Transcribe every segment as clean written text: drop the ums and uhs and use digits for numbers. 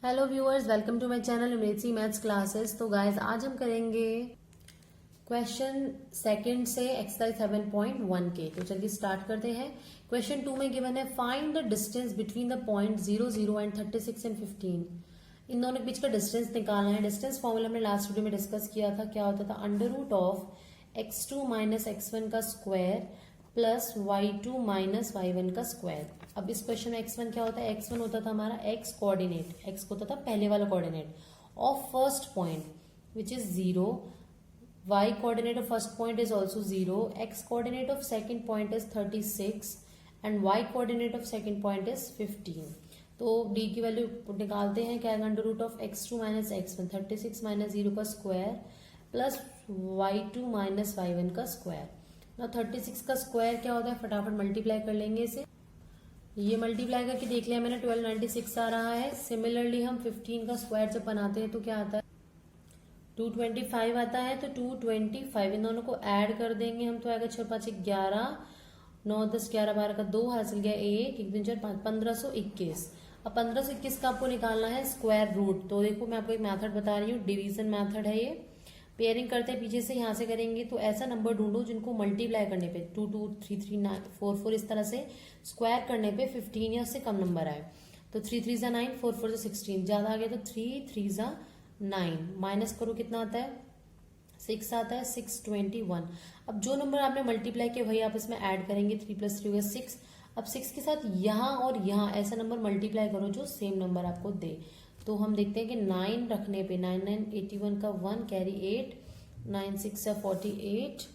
Hello viewers, welcome to my channel इमरेजी maths classes. तो guys आज हम करेंगे क्वेश्चन सेकंड से एक्सरसाइज 7.1 के। तो चलिए स्टार्ट करते हैं। क्वेश्चन 2 में गिवन है find the distance between the point 0 0 and 36 and 15। इन दोनों के बीच का डिस्टेंस निकालना है। डिस्टेंस फॉर्मूला हमने लास्ट वीडियो में डिस्कस किया था। क्या होता था? Under root of x2 minus x1 का square plus y2 minus y1 का स्क्वायर। अब इस क्वेश्चन में x1 क्या होता है? x1 होता था हमारा x कोऑर्डिनेट, x होता था पहले वाला coordinate of first point which is 0, y coordinate of first point is also 0, x coordinate of second point is 36 and y coordinate of second point is 15। तो d की value निकालते हैं। क्या है? Under root of x2 minus x1, 36 minus 0 का square plus y2 minus y1 का square. ना 36 का स्क्वायर क्या होता है? फटाफट मल्टीप्लाई कर लेंगे इसे। ये मल्टीप्लाई करके देख लिया मैंने, 1296 आ रहा है। सिमिलरली हम 15 का स्क्वायर जब बनाते हैं तो क्या आता है? 225 आता है। तो 225 इन दोनों को ऐड कर देंगे हम, तो आएगा 6 5 11, 9 10 11 12 का 2 हासिल गया 1 1 3 4 5 1521। अब 1521 का आपको निकालना है स्क्वायर रूट। तो देखो मैं आपको एक मेथड बता रही हूँ, डिवीजन मेथड है ये। पेयरिंग करते हैं पीछे से, यहाँ से करेंगे। तो ऐसा नंबर ढूंढो जिनको मल्टीप्लाई करने पे 2 2 3 3 9 4 4 इस तरह से स्क्वायर करने पे 15 या उससे कम नंबर आए। तो 3 3 9, 4 4 16, ज्यादा आ गया तो 3 3 9, माइनस करो कितना आता है? 6 आता है, 621। अब जो नंबर आपने मल्टीप्लाई किया वही आप इसमें ऐड करेंगे। 3 + 3 होगा 6। अब 6 के साथ यहाँ और यहाँ ऐसा नंबर मल्टीप्लाई करो जो सेम नंबर आपको दे। तो हम देखते हैं कि 9 रखने पे 9 9 81 का 1 कैरी 8, 9 6 48,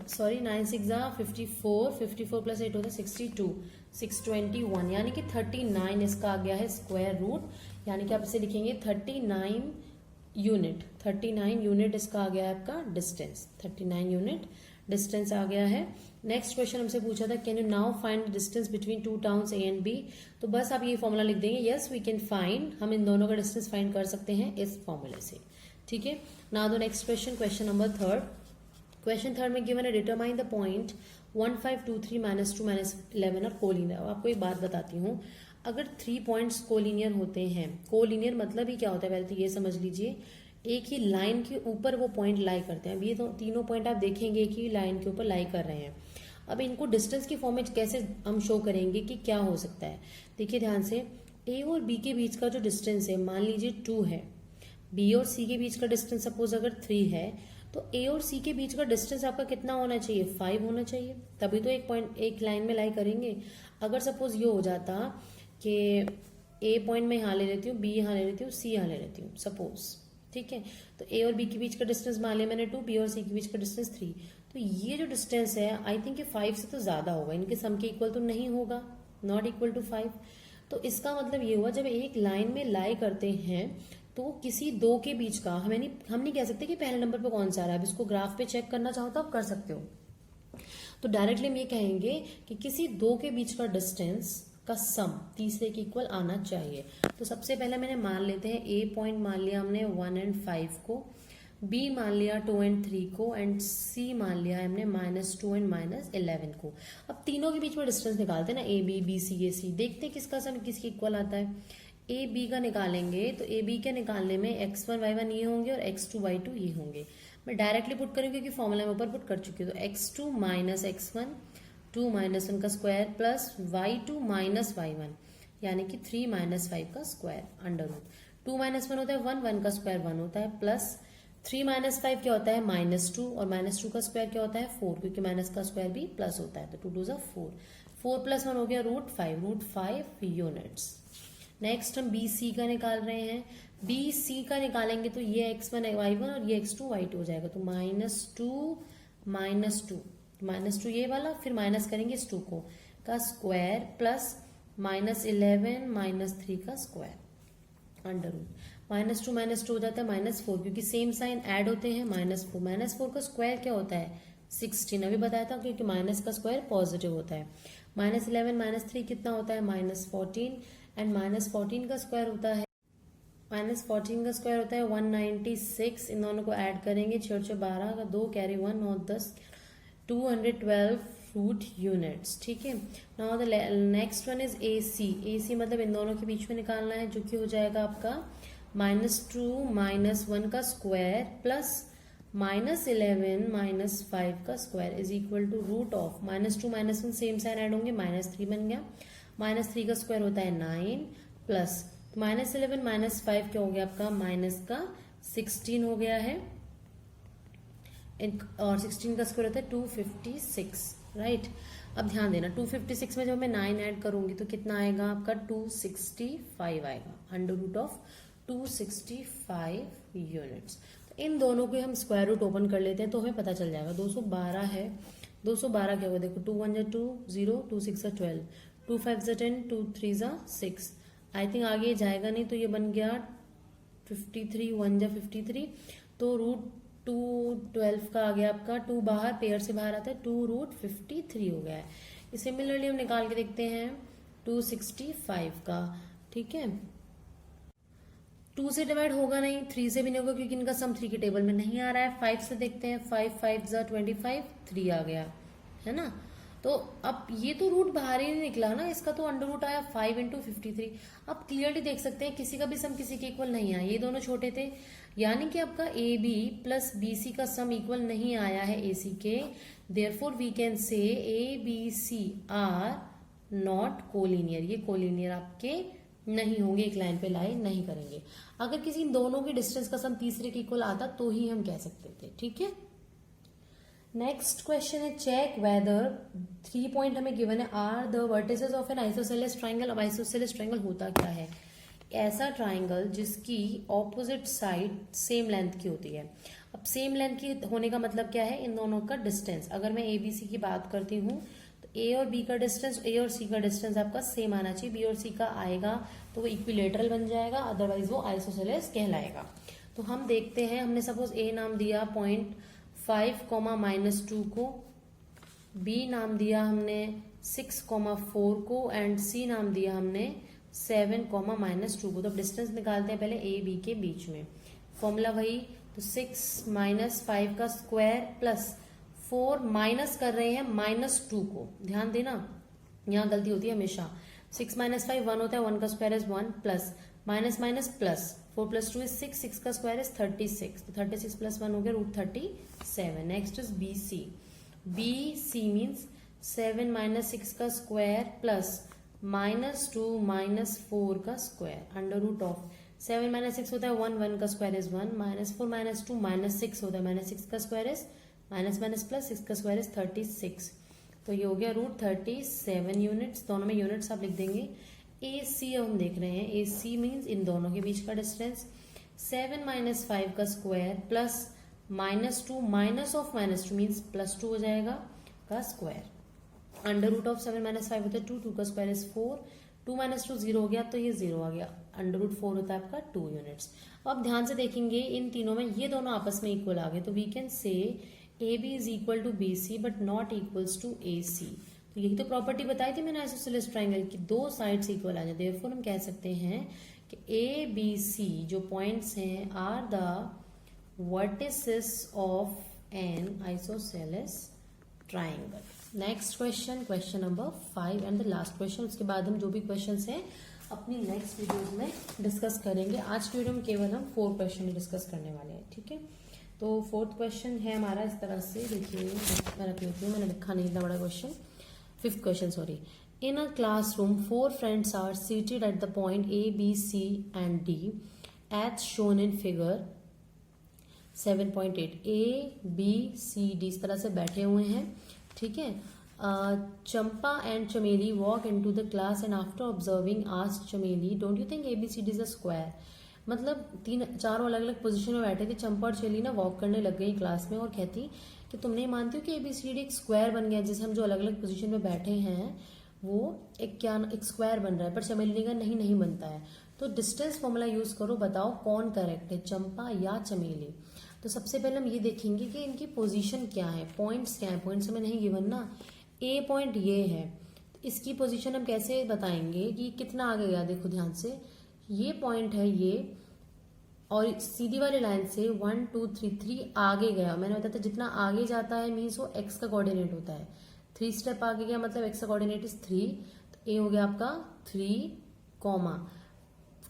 सॉरी 9 6 54, 54 + 8 होता है 62, 621 यानी कि 39 इसका आ गया है स्क्वायर रूट। यानी कि आप इसे लिखेंगे 39 यूनिट। 39 यूनिट इसका आ गया है आपका डिस्टेंस। 39 यूनिट डिस्टेंस आ गया है। नेक्स्ट क्वेश्चन हमसे पूछा था can you now find distance between two towns A and B. तो बस आप ये फॉर्मूला लिख देंगे, यस वी कैन फाइंड। हम इन दोनों का डिस्टेंस फाइंड कर सकते हैं इस फॉर्मूले से। ठीक है, now the next question, question number third. Question third में गिवन है डिटरमाइन द पॉइंट 1 5 2 3 -2 -11 और कोलिनियर। आपको एक बात बताती हूँ, अगर 3 पॉइंट्स कोलिनियर होते हैं, कोलिनियर मतलब ही क्या होता है पहले तो ये समझ लीजिए, एक ही लाइन के ऊपर वो पॉइंट लाई करते हैं। अब ये तो तीनों पॉइंट आप देखेंगे एक ही लाइन के ऊपर लाई कर रहे हैं। अब इनको डिस्टेंस की फॉर्म में कैसे हम शो करेंगे कि क्या हो सकता है? देखिए ध्यान से, ए और बी के बीच का जो डिस्टेंस है मान लीजिए 2 है, बी और सी के बीच का डिस्टेंस सपोज अगर 3 है, तो ए और सी के बीच का डिस्टेंस आपका कितना होना चाहिए? 5 होना चाहिए, तभी तो एक पॉइंट एक लाइन में लाई करेंगे। अगर सपोज ये हो जाता कि ए पॉइंट में यहाँ ले लेती हूँ, बी यहाँ ले लेती हूँ, सी यहाँ ले लेती हूँ सपोज, ठीक है, तो ए और बी के बीच का डिस्टेंस मान लिया मैंने 2, बी और सी के बीच का डिस्टेंस 3। तो ये जो डिस्टेंस है आई थिंक 5 से तो ज्यादा होगा, इनके सम के इक्वल तो नहीं होगा, नॉट इक्वल टू 5। तो इसका मतलब ये हुआ जब एक लाइन में लाई करते हैं तो किसी दो के बीच का हम नहीं कह सकते कि पहले नंबर पे कौन सा आ रहा है। अब इसको ग्राफ पे चेक करना चाहो तो आप कर सकते हो। तो डायरेक्टली हम ये कहेंगे कि किसी दो के बीच का डिस्टेंस का सम तीसरे के इक्वल आना चाहिए। तो सबसे पहले मैंने मान लेते हैं ए पॉइंट मान लिया हमने 1 और 5 को, बी मान लिया 2 और 3 को, एंड सी मान लिया हमने -2 और -11 को। अब तीनों के बीच में डिस्टेंस निकालते हैं ना, ए बी, बी सी, ए सी, देखते हैं किसका सम किसके इक्वल आता है। ए बी का निकालेंगे तो ए बी के निकालने में x1 y1 ये होंगे और x2 y2 ये होंगे। मैं डायरेक्टली पुट करूंगी क्योंकि फॉर्मूला में ऊपर पुट कर चुकी हूँ। तो x2 माइनस x1, 2 - 1 का square plus y2 minus y1 यानी कि 3 - 5 का स्क्वायर अंडर रूट। 2 - 1 होता है 1, 1 का स्क्वायर 1 होता है, प्लस 3 - 5 क्या होता है? -2, और -2 का स्क्वायर क्या होता है? 4, क्योंकि माइनस का स्क्वायर भी प्लस होता है। तो 2 2 4, 4 + 1 हो गया √5 यूनिट्स। नेक्स्ट हम बी सी का निकाल रहे हैं। बी सी का निकालेंगे तो ये x1 y1 और ये x2 y2 हो जाएगा। तो -2 ये वाला, फिर माइनस करेंगे इस 2 को का स्क्वायर प्लस -11 -3 का स्क्वायर अंडर रूट। -2 हो जाता है -4, क्योंकि सेम साइन ऐड होते हैं। -4 का स्क्वायर क्या होता है? 16, अभी बताया था, क्योंकि माइनस का स्क्वायर पॉजिटिव होता है। -11 -3 कितना होता है? -14, एंड -14 का स्क्वायर होता है 196। इन दोनों को ऐड करेंगे, 6 6 12 का 2 कैरी 1 9 10 212 रूट यूनिट्स, ठीक है। Now the next one is A C मतलब इन दोनों के बीच में निकालना है, जो कि हो जाएगा आपका -2 -1 का स्क्वायर प्लस -11 -5 का square is equal to root of -2 -1 same sign add होंगे, -3 बन गया, -3 का स्क्वायर होता है 9 प्लस -11 -5 क्या हो गया आपका -16 हो गया है, और 16 का स्क्वायर होता है 256, राइट। अब ध्यान देना 256 में जब मैं 9 ऐड करूंगी तो कितना आएगा आपका 265 आएगा, अंडर रूट ऑफ 265 यूनिट्स। तो इन दोनों को हम स्क्वायर रूट ओपन कर लेते हैं तो हमें पता चल जाएगा। 212 है, 212 क्या होगा देखो, 2 1 जा 2 0, 2 6 जा 12, 2 5 जा 10, 2 3 जा 6। आई थिंक आगे जाएगा नहीं तो ये बन गया 53, 1 जा 53, तो रूट 212 का आ गया आपका 2 बाहर, पेयर से बाहर आता है, 2 रूट 53 हो गया है। सिमिलरली हम निकाल के देखते हैं 265 का, ठीक है। 2 से डिवाइड होगा नहीं, 3 से भी नहीं होगा क्योंकि इनका सम 3 के टेबल में नहीं आ रहा है। 5 से देखते हैं, 5 5 जा 25, 3 आ गया है ना। तो अब ये तो रूट बाहर ही नहीं निकला ना, इसका तो अंडर रूट आया 5 इंटू 53। अब क्लियरली देख सकते हैं किसी का भी सम किसी के इक्वल नहीं आया, ये दोनों छोटे थे, यानी कि आपका A B plus B C का सम इक्वल नहीं आया है ए सी के। Therefore we can say A B C are not collinear, ये कोलिनियर आपके नहीं होंगे, एक लाइन पे लाई नहीं करेंगे। अगर किसी इन दोनों के डिस्टेंस का सम तीसरे के इक्वल आता तो ही हम कह सकते थे, ठीक है। नेक्स्ट क्वेश्चन है चेक वेदर 3 पॉइंट हमें गिवन है are the vertices of an isosceles triangle. अब आइसोसेलेस ट्राइंगल होता क्या है, ऐसा ट्राइंगल जिसकी ऑपोजिट साइड सेम लेंथ की होती है। अब सेम लेंथ की होने का मतलब क्या है, इन दोनों का डिस्टेंस। अगर मैं ए बी सी की बात करती हूँ तो ए और बी का डिस्टेंस, ए और सी का डिस्टेंस आपका सेम आना चाहिए, बी और सी का आएगा तो वो इक्विलेटरल बन जाएगा, अदरवाइज वो आइसोसेलेस कहलाएगा। तो हम देखते हैं, हमने सपोज ए नाम दिया 0.5, -2 को, बी नाम दिया हमने 6, 4 को, एंड सी नाम दिया हमने 7, -2 को। तो डिस्टेंस निकालते हैं पहले ए बी के बीच में, फॉर्मूला वही, तो 6 -5 का स्क्वायर प्लस 4 माइनस कर रहे हैं -2 को, ध्यान देना यहाँ गलती होती है हमेशा। 6 - 5 1 होता है, 1 का square is 1 plus minus minus plus 4 + 2 is 6, 6 का स्क्वायर इज 36, तो 36 + 1 हो गया root 37। Next is B C, B C means 7 - 6 का स्क्वायर प्लस -2 - 4 का स्क्वायर अंडर रूट ऑफ 7 - 6 होता है 1, 1 का स्क्वायर इज 1, -4 - 2 -6 होता है, -6 का स्क्वायर इज माइनस प्लस 6 का स्क्वायर इज 36, तो ये हो गया रूट 37 यूनिट्स। दोनों में यूनिट्स आप लिख देंगे। ए सी अब हम देख रहे हैं, ए सी मीन्स इन दोनों के बीच का डिस्टेंस 7 - 5 का square plus -2 minus of -2 means +2 हो जाएगा का स्क्वायर अंडर रूट ऑफ 7 - 5 होता है 2, 2 का स्क्वायर इज 4, 2 - 2 0 हो गया तो ये 0 आ गया, अंडर रूट 4 होता है आपका 2 यूनिट्स। अब ध्यान से देखेंगे इन तीनों में ये दोनों आपस में इक्वल आ गए, तो we can say A B is equal to B C but not equals to A C. तो यही तो प्रॉपर्टी बताई थी मैंने आइसोसेलेस ट्राइंगल की, दो साइड्स इक्वल आ जाए। देयरफॉर हम कह सकते हैं कि ए बी सी जो पॉइंट्स हैं are the vertices of an isosceles triangle. Next question, question number 5 and the last question. उसके बाद हम जो भी क्वेश्चंस हैं अपनी नेक्स्ट वीडियोस में डिस्कस करेंगे। आज की वीडियो में केवल हम 4 क्वेश्चन डिस्कस करने वाले हैं, ठीक है। तो 4th क्वेश्चन है हमारा इस तरह से, देखिए मैं रख लेती हूँ, मैंने लिखा नहीं इतना बड़ा question. 5th question sorry, in a classroom 4 friends are seated at the point A B C and D as shown in figure 7.8। A B C D इस तरह से बैठे हुए हैं, ठीक है। Champa and Chameli walk into the class and after observing asked Chameli don't you think A B C D is a square. मतलब चारों अलग अलग पोजीशन में बैठे थे, चंपा और चमेली ना वॉक करने लग गई क्लास में और कहती कि तुम नहीं मानती हो कि एबीसीडी एक स्क्वायर बन गया, जैसे हम जो अलग अलग पोजीशन में बैठे हैं वो एक स्क्वायर बन रहा है। पर चमेली ने कहा नहीं बनता है। तो डिस्टेंस फॉर्मूला यूज करो, बताओ कौन करेक्ट है, चंपा या चमेली। तो सबसे पहले हम ये देखेंगे कि इनकी पोजीशन क्या है, पॉइंट्स क्या है। पॉइंट्स हमें नहीं गिवन ना, ए पॉइंट ये है, तो इसकी पोजीशन हम कैसे बताएंगे कि कितना आगे गया। देखो ध्यान से, ये पॉइंट है ये, और सीधी वाली लाइन से 1 2 3 आगे गया। मैंने बताया था जितना आगे जाता है मीन्स वो एक्स का कोऑर्डिनेट होता है, 3 स्टेप आगे गया मतलब एक्स का कोऑर्डिनेट इज 3, तो ए हो गया आपका 3 कॉमा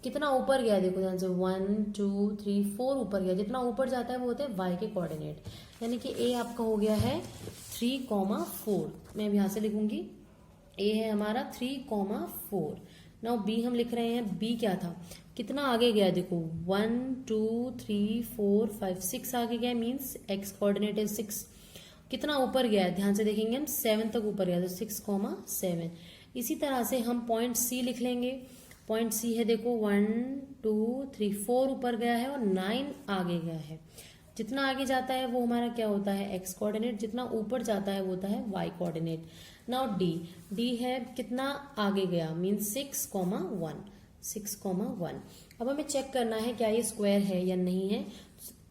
कितना ऊपर गया देखो ध्यान से 1 2 3 4 ऊपर गया, जितना ऊपर जाता है वो होते हैं वाई के कोऑर्डिनेट, यानी कि ए आपका हो गया है 3,4। मैं अब यहाँ से लिखूंगी ए है हमारा 3,4। नाउ बी हम लिख रहे हैं, बी क्या था, कितना आगे गया देखो 1 2 3 4 5 6 आगे गया, मीन्स एक्स कोऑर्डिनेट इज 6। कितना ऊपर गया है ध्यान से देखेंगे हम 7 तक ऊपर गया, तो 6,7। इसी तरह से हम पॉइंट सी लिख लेंगे। पॉइंट सी है देखो 1 2 3 4 ऊपर गया है और 9 आगे गया है। जितना आगे जाता है वो हमारा क्या होता है एक्स कोऑर्डिनेट, जितना ऊपर जाता है वो होता है वाई कोऑर्डिनेट। नाउ डी है कितना आगे गया, मीन्स 6,1 6,1। अब हमें चेक करना है क्या ये स्क्वायर है या नहीं है।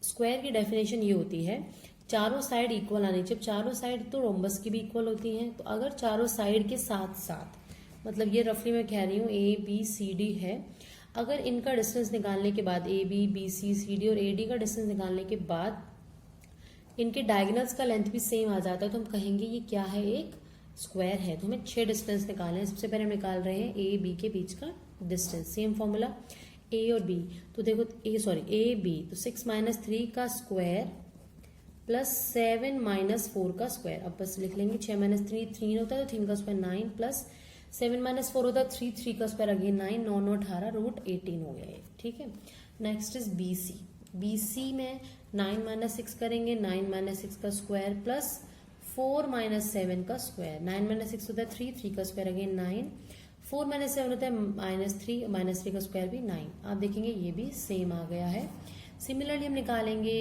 स्क्वायर की डेफिनेशन ये होती है चारों साइड इक्वल आनी चाहिए। चारों साइड तो रोम्बस की भी इक्वल होती हैं, तो अगर चारों साइड के साथ साथ, मतलब ये रफली मैं कह रही हूँ ए बी सी डी है, अगर इनका डिस्टेंस निकालने के बाद ए बी सी सी डी और ए डी का डिस्टेंस निकालने के बाद इनके डायगोनल्स का लेंथ भी सेम आ जाता है, तो हम कहेंगे ये क्या है, एक स्क्वायर है। तो हमें 6 डिस्टेंस निकालने हैं। सबसे पहले हम निकाल रहे हैं ए बी के बीच का डिस्टेंस, सेम फॉर्मूला ए और बी। तो देखो ए बी, तो 6 - 3 का स्क्वायर प्लस 7 - 4 का स्क्वायर। अब बस लिख लेंगे 6 - 3 3 होता है, तो 3 का स्क्वायर 9 प्लस 7 - 4 होता है 3 3 का स्क्वायर अगेन 9 9 9 18 √18 हो गया ये, ठीक है। Next is B C. B C में 9 - 6 करेंगे, 9 - 6 का स्क्वायर प्लस 4 - 7 का स्क्वायर। 9 - 6 होता है 3 3 का स्क्वायर अगेन 9, 4 - 7 होता है -3 -3 का स्क्वायर भी 9। आप देखेंगे ये भी सेम आ गया है। सिमिलरली हम निकालेंगे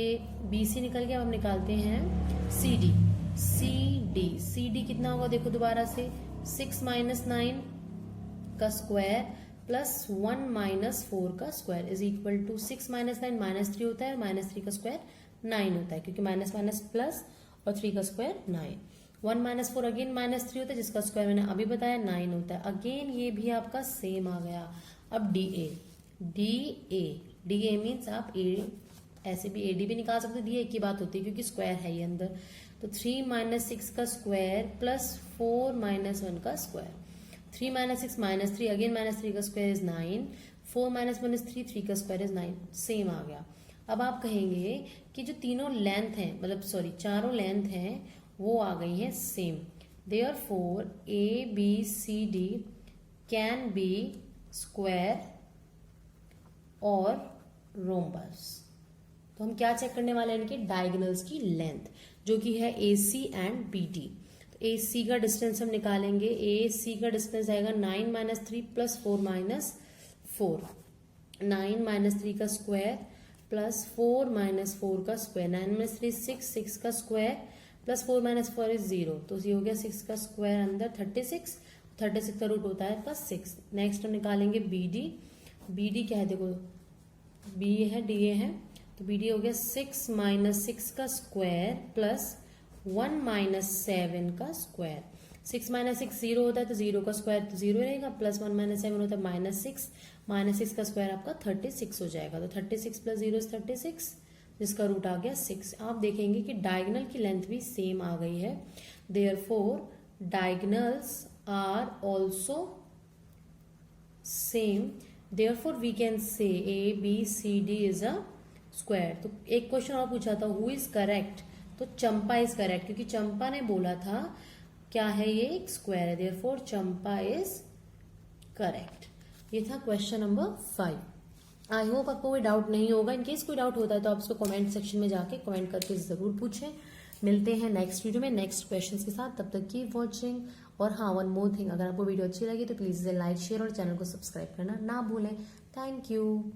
बी सी निकल गया, अब हम निकालते हैं सी डी। सी डी कितना होगा देखो दोबारा से 6 - 9 का स्क्वायर प्लस 1 - 4 का स्क्वायर इज इक्वल टू 6 - 9 -3 होता है, -3 का स्क्वायर 9 होता है, क्योंकि माइनस माइनस प्लस और 3 का स्क्वायर 9। 1 - 4 अगेन -3 होता है, जिसका स्क्वायर मैंने अभी बताया 9 होता है। अगेन ये भी आपका सेम आ गया। अब डी ए मीन्स आप ए ऐसे भी एडी भी निकाल सकते हो, डी ए की बात होती है क्योंकि स्क्वायर है ये अंदर। तो 3 - 6 का स्क्वायर प्लस 4 - 1 का स्क्वायर। 3 - 6 -3 अगेन -3 का स्क्वायर इज 9, 4 - 1 इज 3 3 का स्क्वायर इज 9, सेम आ गया। अब आप कहेंगे कि जो तीनों लेंथ हैं, मतलब सॉरी चारों लेंथ हैं वो आ गई हैं same. Therefore A B C D can be square और रोम्बस। तो हम क्या चेक करने वाले हैं, इनके डायगोनल्स की लेंथ, जो कि है ए सी एंड बी डी। तो ए सी का डिस्टेंस हम निकालेंगे। ए सी का डिस्टेंस आएगा 9 - 3 प्लस 4 - 4। 9 - 3 का स्क्वायर प्लस 4 - 4 का स्क्वायर। 9 - 3 6, 6 का स्क्वायर प्लस 4 - 4 इज 0, तो ये हो गया 6 का स्क्वायर अंदर 36। 36 का रूट होता है प्लस 6। नेक्स्ट हम निकालेंगे बी डी। बी डी क्या है देखो, बी है डी ए है, तो बी डी हो गया 6 - 6 का स्क्वायर प्लस 1 - 7 का स्क्वायर। 6 - 6 0 होता है, तो 0 का स्क्वायर तो 0 रहेगा, प्लस 1 - 7 होता है -6, -6 का स्क्वायर आपका 36 हो जाएगा। तो 36 + 0 इज 36, जिसका रूट आ गया 6। आप देखेंगे कि डायगोनल की लेंथ भी सेम आ गई है। Therefore diagonals are also same, therefore we can say A B C D is a square. तो एक क्वेश्चन और पूछा था हु इज करेक्ट, तो चंपा इज करेक्ट, क्योंकि चंपा ने बोला था क्या है ये एक स्क्वायर है, देयरफॉर चंपा इज करेक्ट। ये था क्वेश्चन नंबर 5। आई होप आपको कोई डाउट नहीं होगा। इनकेस कोई डाउट होता है तो आप उसको कमेंट सेक्शन में जाके कमेंट करके जरूर पूछें। मिलते हैं नेक्स्ट वीडियो में नेक्स्ट क्वेश्चंस के साथ, तब तक कीप वॉचिंग। और हाँ, वन मोर थिंग, अगर आपको वीडियो अच्छी लगी तो प्लीज लाइक शेयर और चैनल को सब्सक्राइब करना ना भूलें। Thank you.